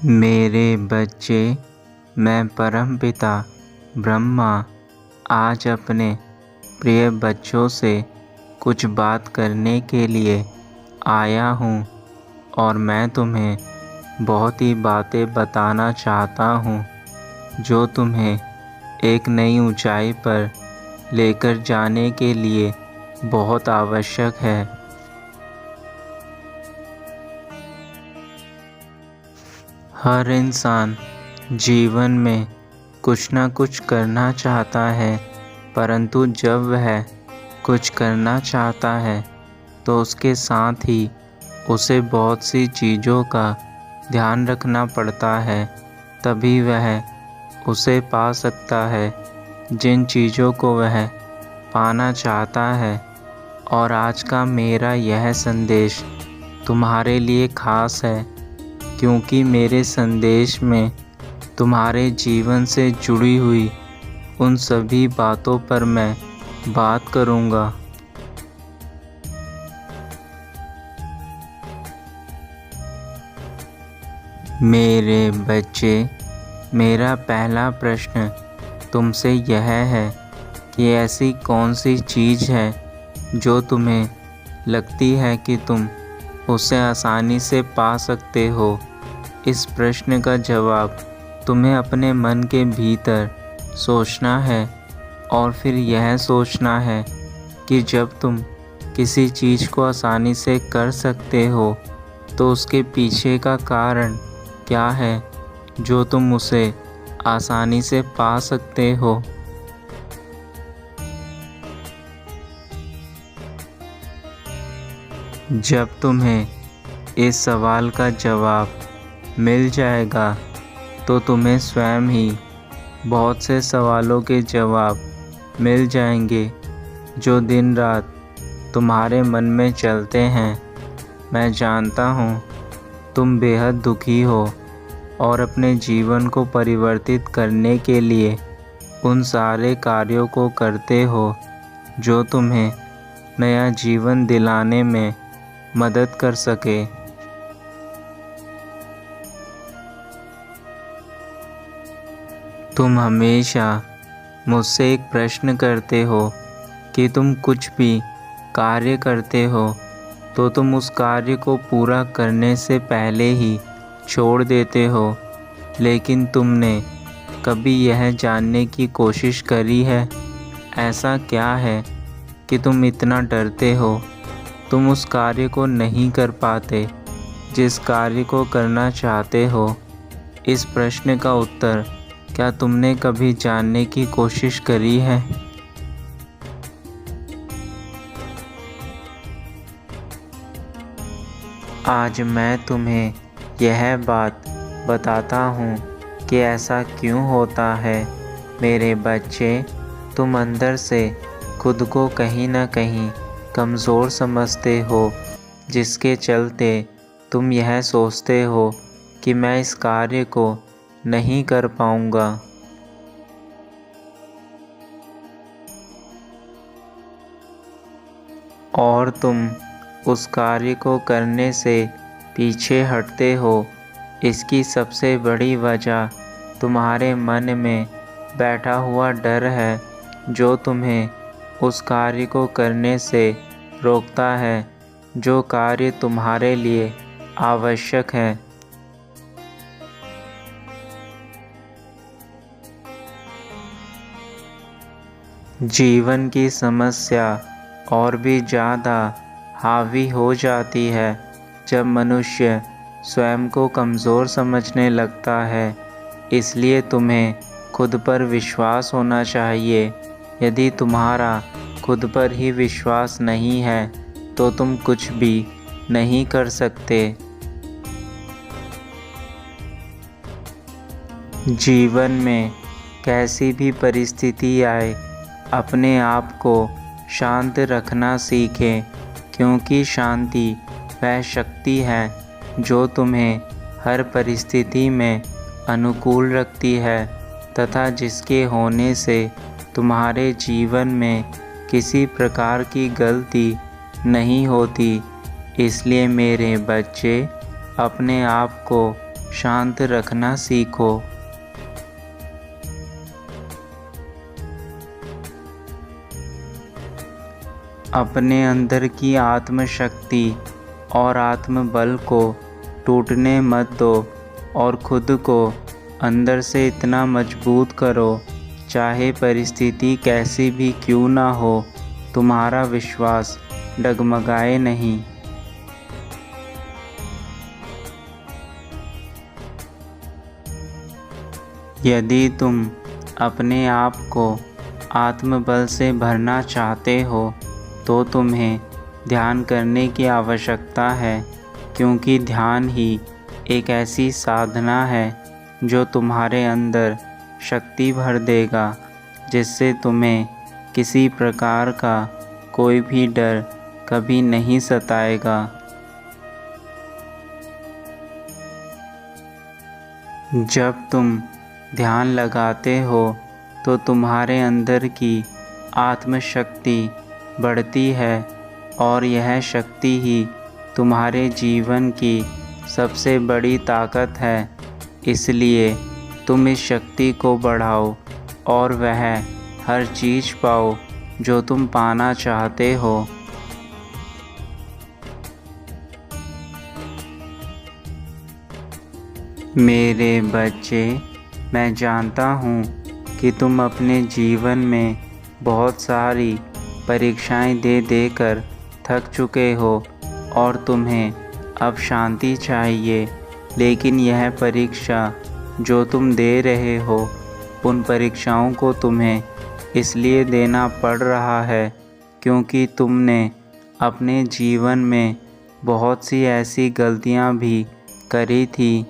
मेरे बच्चे, मैं परमपिता ब्रह्मा आज अपने प्रिय बच्चों से कुछ बात करने के लिए आया हूँ और मैं तुम्हें बहुत ही बातें बताना चाहता हूँ जो तुम्हें एक नई ऊंचाई पर लेकर जाने के लिए बहुत आवश्यक है। हर इंसान जीवन में कुछ न कुछ करना चाहता है, परंतु जब वह कुछ करना चाहता है तो उसके साथ ही उसे बहुत सी चीज़ों का ध्यान रखना पड़ता है, तभी वह उसे पा सकता है जिन चीज़ों को वह पाना चाहता है। और आज का मेरा यह संदेश तुम्हारे लिए खास है, क्योंकि मेरे संदेश में तुम्हारे जीवन से जुड़ी हुई उन सभी बातों पर मैं बात करूँगा। मेरे बच्चे, मेरा पहला प्रश्न तुमसे यह है कि ऐसी कौन सी चीज़ है जो तुम्हें लगती है कि तुम उसे आसानी से पा सकते हो। इस प्रश्न का जवाब तुम्हें अपने मन के भीतर सोचना है और फिर यह सोचना है कि जब तुम किसी चीज़ को आसानी से कर सकते हो तो उसके पीछे का कारण क्या है जो तुम उसे आसानी से पा सकते हो। जब तुम्हें इस सवाल का जवाब मिल जाएगा तो तुम्हें स्वयं ही बहुत से सवालों के जवाब मिल जाएंगे जो दिन रात तुम्हारे मन में चलते हैं। मैं जानता हूँ तुम बेहद दुखी हो और अपने जीवन को परिवर्तित करने के लिए उन सारे कार्यों को करते हो जो तुम्हें नया जीवन दिलाने में मदद कर सके। तुम हमेशा मुझसे एक प्रश्न करते हो कि तुम कुछ भी कार्य करते हो तो तुम उस कार्य को पूरा करने से पहले ही छोड़ देते हो, लेकिन तुमने कभी यह जानने की कोशिश करी है ऐसा क्या है कि तुम इतना डरते हो, तुम उस कार्य को नहीं कर पाते जिस कार्य को करना चाहते हो। इस प्रश्न का उत्तर क्या तुमने कभी जानने की कोशिश करी है? आज मैं तुम्हें यह बात बताता हूँ कि ऐसा क्यों होता है। मेरे बच्चे, तुम अंदर से खुद को कहीं ना कहीं कमज़ोर समझते हो, जिसके चलते तुम यह सोचते हो कि मैं इस कार्य को नहीं कर पाऊँगा। और तुम उस कार्य को करने से पीछे हटते हो। इसकी सबसे बड़ी वजह तुम्हारे मन में बैठा हुआ डर है जो तुम्हें उस कार्य को करने से रोकता है जो कार्य तुम्हारे लिए आवश्यक है। जीवन की समस्या और भी ज़्यादा हावी हो जाती है जब मनुष्य स्वयं को कमज़ोर समझने लगता है। इसलिए तुम्हें खुद पर विश्वास होना चाहिए। यदि तुम्हारा खुद पर ही विश्वास नहीं है तो तुम कुछ भी नहीं कर सकते। जीवन में कैसी भी परिस्थिति आए, अपने आप को शांत रखना सीखें, क्योंकि शांति वह शक्ति है जो तुम्हें हर परिस्थिति में अनुकूल रखती है तथा जिसके होने से तुम्हारे जीवन में किसी प्रकार की गलती नहीं होती। इसलिए मेरे बच्चे, अपने आप को शांत रखना सीखो। अपने अंदर की आत्मशक्ति और आत्मबल को टूटने मत दो और खुद को अंदर से इतना मजबूत करो, चाहे परिस्थिति कैसी भी क्यों ना हो, तुम्हारा विश्वास डगमगाए नहीं। यदि तुम अपने आप को आत्मबल से भरना चाहते हो तो तुम्हें ध्यान करने की आवश्यकता है, क्योंकि ध्यान ही एक ऐसी साधना है जो तुम्हारे अंदर शक्ति भर देगा, जिससे तुम्हें किसी प्रकार का कोई भी डर कभी नहीं सताएगा। जब तुम ध्यान लगाते हो तो तुम्हारे अंदर की आत्मशक्ति बढ़ती है और यह शक्ति ही तुम्हारे जीवन की सबसे बड़ी ताकत है। इसलिए तुम इस शक्ति को बढ़ाओ और वह हर चीज़ पाओ जो तुम पाना चाहते हो। मेरे बच्चे, मैं जानता हूँ कि तुम अपने जीवन में बहुत सारी परीक्षाएं दे देकर थक चुके हो और तुम्हें अब शांति चाहिए, लेकिन यह परीक्षा जो तुम दे रहे हो, उन परीक्षाओं को तुम्हें इसलिए देना पड़ रहा है क्योंकि तुमने अपने जीवन में बहुत सी ऐसी गलतियां भी करी थी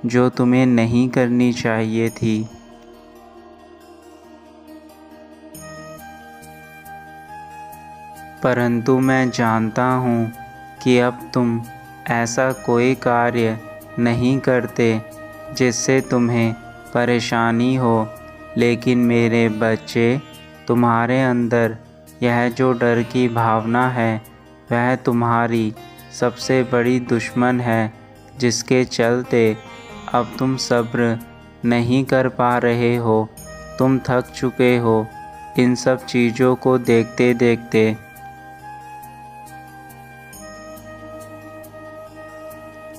जो तुम्हें नहीं करनी चाहिए थी। परंतु मैं जानता हूँ कि अब तुम ऐसा कोई कार्य नहीं करते जिससे तुम्हें परेशानी हो, लेकिन मेरे बच्चे, तुम्हारे अंदर यह जो डर की भावना है वह तुम्हारी सबसे बड़ी दुश्मन है, जिसके चलते अब तुम सब्र नहीं कर पा रहे हो। तुम थक चुके हो इन सब चीज़ों को देखते देखते।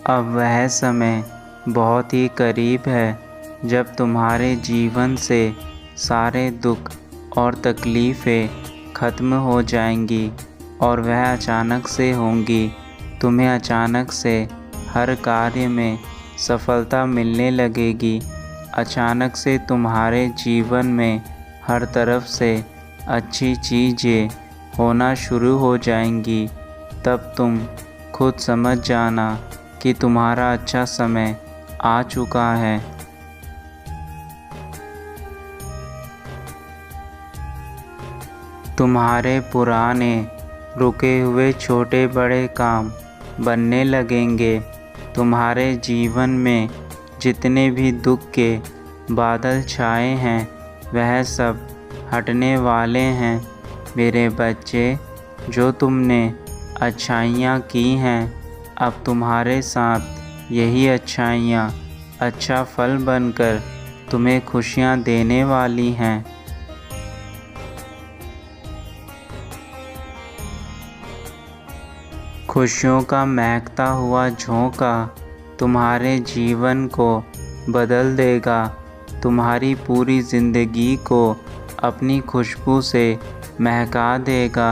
अब वह समय बहुत ही करीब है जब तुम्हारे जीवन से सारे दुख और तकलीफ़ें ख़त्म हो जाएंगी और वह अचानक से होंगी। तुम्हें अचानक से हर कार्य में सफलता मिलने लगेगी। अचानक से तुम्हारे जीवन में हर तरफ से अच्छी चीज़ें होना शुरू हो जाएंगी। तब तुम खुद समझ जाना कि तुम्हारा अच्छा समय आ चुका है। तुम्हारे पुराने रुके हुए छोटे बड़े काम बनने लगेंगे। तुम्हारे जीवन में जितने भी दुख के बादल छाए हैं वह सब हटने वाले हैं। मेरे बच्चे, जो तुमने अच्छाइयाँ की हैं, अब तुम्हारे साथ यही अच्छाइयाँ अच्छा फल बनकर तुम्हें खुशियाँ देने वाली हैं। खुशियों का महकता हुआ झोंका तुम्हारे जीवन को बदल देगा। तुम्हारी पूरी ज़िंदगी को अपनी खुशबू से महका देगा।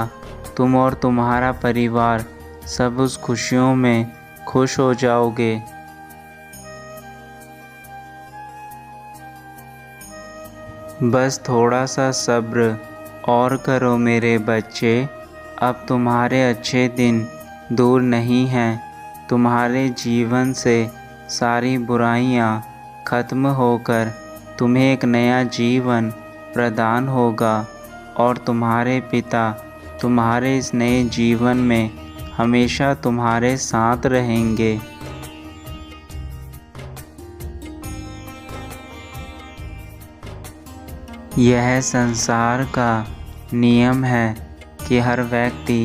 तुम और तुम्हारा परिवार सब उस खुशियों में खुश हो जाओगे। बस थोड़ा सा सब्र और करो मेरे बच्चे। अब तुम्हारे अच्छे दिन दूर नहीं हैं। तुम्हारे जीवन से सारी बुराइयां ख़त्म होकर तुम्हें एक नया जीवन प्रदान होगा और तुम्हारे पिता तुम्हारे इस नए जीवन में हमेशा तुम्हारे साथ रहेंगे। यह संसार का नियम है कि हर व्यक्ति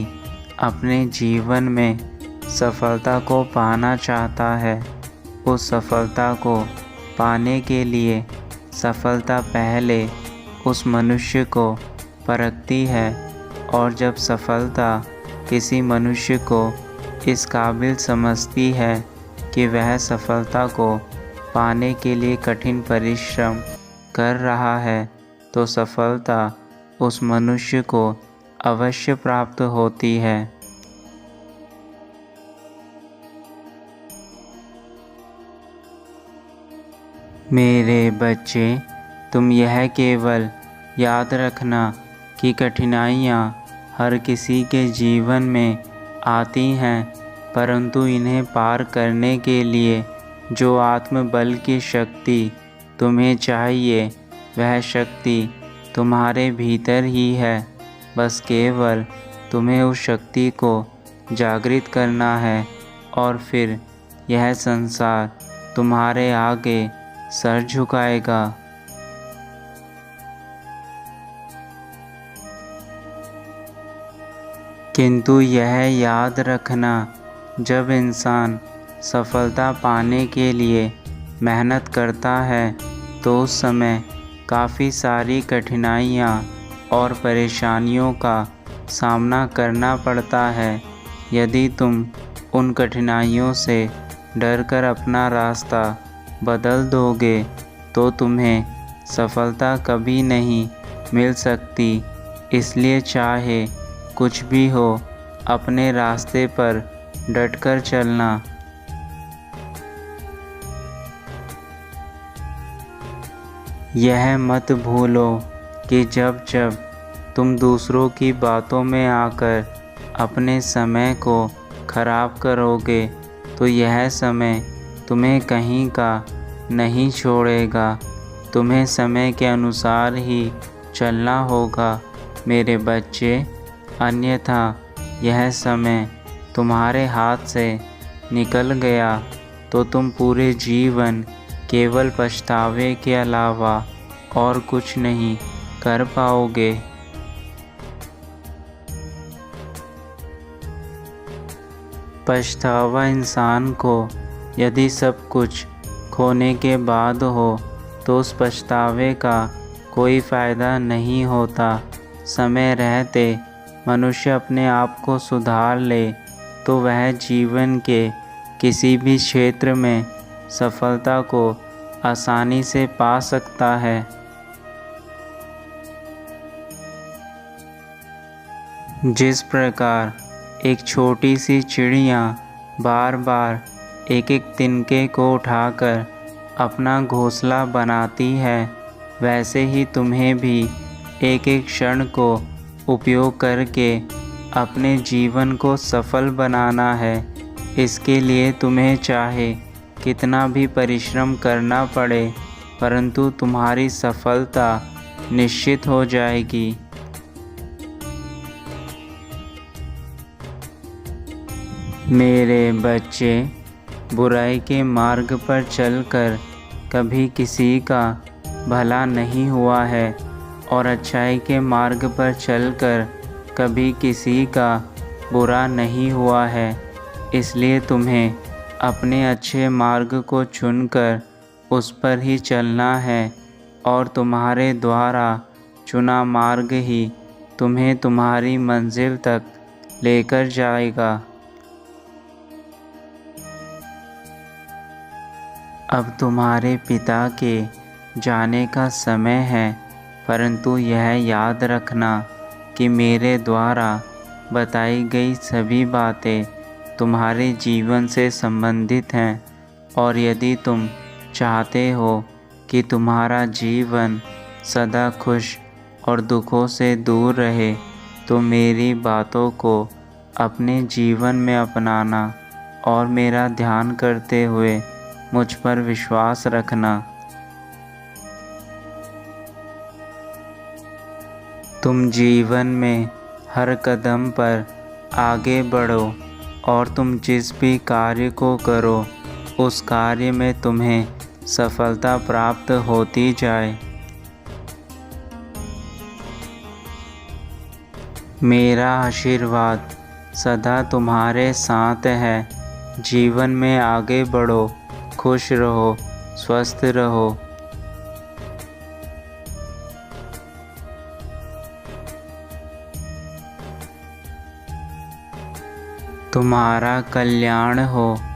अपने जीवन में सफलता को पाना चाहता है, उस सफलता को पाने के लिए सफलता पहले उस मनुष्य को परखती है, और जब सफलता किसी मनुष्य को इस काबिल समझती है कि वह सफलता को पाने के लिए कठिन परिश्रम कर रहा है, तो सफलता उस मनुष्य को अवश्य प्राप्त होती है। मेरे बच्चे, तुम यह केवल याद रखना कि कठिनाइयाँ हर किसी के जीवन में आती हैं, परंतु इन्हें पार करने के लिए जो आत्मबल की शक्ति तुम्हें चाहिए, वह शक्ति तुम्हारे भीतर ही है। बस केवल तुम्हें उस शक्ति को जागृत करना है, और फिर यह संसार तुम्हारे आगे सर झुकाएगा। किंतु यह याद रखना, जब इंसान सफलता पाने के लिए मेहनत करता है तो उस समय काफ़ी सारी कठिनाइयाँ और परेशानियों का सामना करना पड़ता है। यदि तुम उन कठिनाइयों से डरकर अपना रास्ता बदल दोगे तो तुम्हें सफलता कभी नहीं मिल सकती। इसलिए चाहे कुछ भी हो, अपने रास्ते पर डटकर चलना। यह मत भूलो कि जब जब तुम दूसरों की बातों में आकर अपने समय को खराब करोगे, तो यह समय तुम्हें कहीं का नहीं छोड़ेगा। तुम्हें समय के अनुसार ही चलना होगा मेरे बच्चे, अन्यथा यह समय तुम्हारे हाथ से निकल गया तो तुम पूरे जीवन केवल पछतावे के अलावा और कुछ नहीं कर पाओगे। पछतावा इंसान को यदि सब कुछ खोने के बाद हो तो उस पछतावे का कोई फ़ायदा नहीं होता। समय रहते मनुष्य अपने आप को सुधार ले तो वह जीवन के किसी भी क्षेत्र में सफलता को आसानी से पा सकता है। जिस प्रकार एक छोटी सी चिड़िया बार बार एक एक तिनके को उठाकर अपना घोंसला बनाती है, वैसे ही तुम्हें भी एक एक क्षण को उपयोग करके अपने जीवन को सफल बनाना है। इसके लिए तुम्हें चाहे कितना भी परिश्रम करना पड़े, परंतु तुम्हारी सफलता निश्चित हो जाएगी। मेरे बच्चे, बुराई के मार्ग पर चलकर कभी किसी का भला नहीं हुआ है, और अच्छाई के मार्ग पर चलकर कभी किसी का बुरा नहीं हुआ है। इसलिए तुम्हें अपने अच्छे मार्ग को चुनकर उस पर ही चलना है, और तुम्हारे द्वारा चुना मार्ग ही तुम्हें तुम्हारी मंजिल तक लेकर जाएगा। अब तुम्हारे पिता के जाने का समय है, परंतु यह याद रखना कि मेरे द्वारा बताई गई सभी बातें तुम्हारे जीवन से संबंधित हैं, और यदि तुम चाहते हो कि तुम्हारा जीवन सदा खुश और दुखों से दूर रहे, तो मेरी बातों को अपने जीवन में अपनाना और मेरा ध्यान करते हुए मुझ पर विश्वास रखना। तुम जीवन में हर कदम पर आगे बढ़ो, और तुम जिस भी कार्य को करो उस कार्य में तुम्हें सफलता प्राप्त होती जाए। मेरा आशीर्वाद सदा तुम्हारे साथ है। जीवन में आगे बढ़ो, खुश रहो, स्वस्थ रहो। तुम्हारा कल्याण हो।